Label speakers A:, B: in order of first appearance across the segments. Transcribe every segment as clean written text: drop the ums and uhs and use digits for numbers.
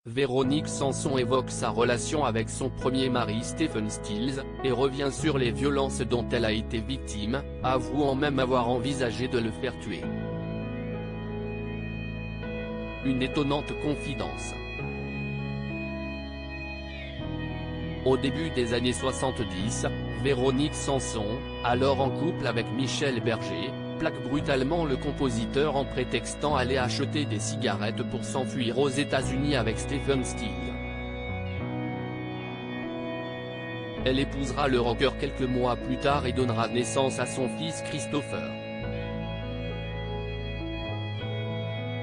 A: Véronique Sanson évoque sa relation avec son premier mari Stephen Stills, et revient sur les violences dont elle a été victime, avouant même avoir envisagé de le faire tuer. Une étonnante confidence. Au début des années 70, Véronique Sanson, alors en couple avec Michel Berger, plaque brutalement le compositeur en prétextant aller acheter des cigarettes pour s'enfuir aux États-Unis avec Stephen Stills. Elle épousera le rocker quelques mois plus tard et donnera naissance à son fils Christopher.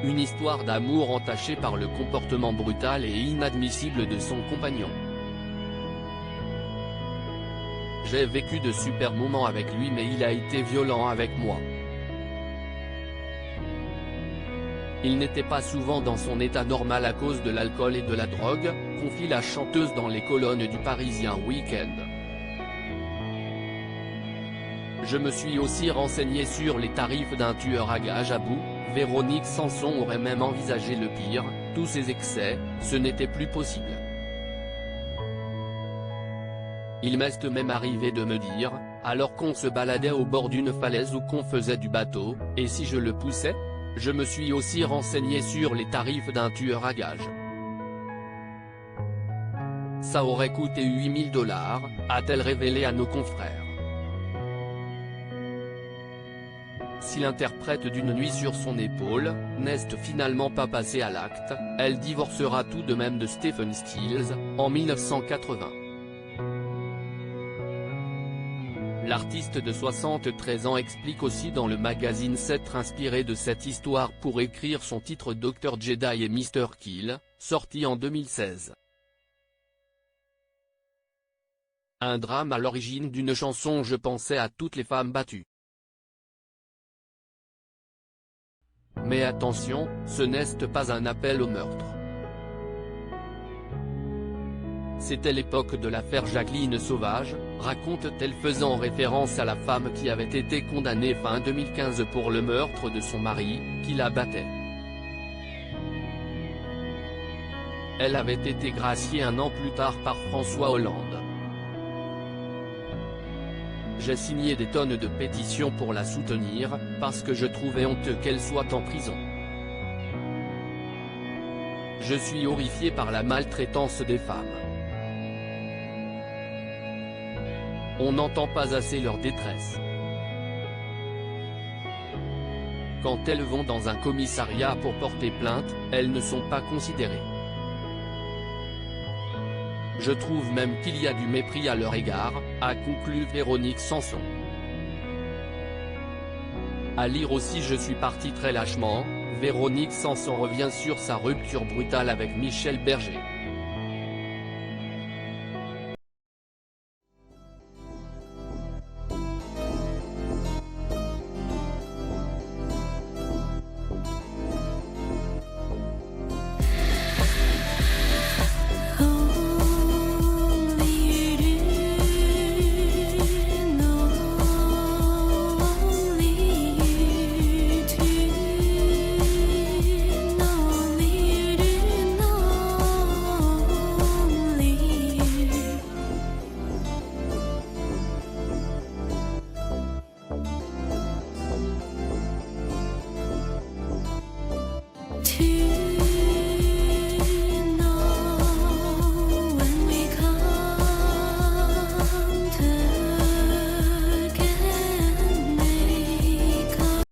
A: Une histoire d'amour entachée par le comportement brutal et inadmissible de son compagnon. J'ai vécu de super moments avec lui mais il a été violent avec moi. Il n'était pas souvent dans son état normal à cause de l'alcool et de la drogue, confie la chanteuse dans les colonnes du Parisien Week-end. Je me suis aussi renseigné sur les tarifs d'un tueur à gages à bout. Véronique Sanson aurait même envisagé le pire, tous ces excès, ce n'était plus possible. Il m'est même arrivé de me dire, alors qu'on se baladait au bord d'une falaise ou qu'on faisait du bateau, et si je le poussais ? Je me suis aussi renseigné sur les tarifs d'un tueur à gages. Ça aurait coûté 8 000 $, a-t-elle révélé à nos confrères. Si l'interprète d'une nuit sur son épaule, n'est finalement pas passée à l'acte, elle divorcera tout de même de Stephen Stills, en 1980. L'artiste de 73 ans explique aussi dans le magazine s'être inspiré de cette histoire pour écrire son titre Dr Jedi et Mr Kill, sorti en 2016. Un drame à l'origine d'une chanson. Je pensais à toutes les femmes battues. Mais attention, ce n'est pas un appel au meurtre. C'était l'époque de l'affaire Jacqueline Sauvage, raconte-t-elle faisant référence à la femme qui avait été condamnée fin 2015 pour le meurtre de son mari, qui la battait. Elle avait été graciée un an plus tard par François Hollande. J'ai signé des tonnes de pétitions pour la soutenir, parce que je trouvais honteux qu'elle soit en prison. Je suis horrifié par la maltraitance des femmes. On n'entend pas assez leur détresse. Quand elles vont dans un commissariat pour porter plainte, elles ne sont pas considérées. Je trouve même qu'il y a du mépris à leur égard, a conclu Véronique Sanson. À lire aussi Je suis partie très lâchement, Véronique Sanson revient sur sa rupture brutale avec Michel Berger.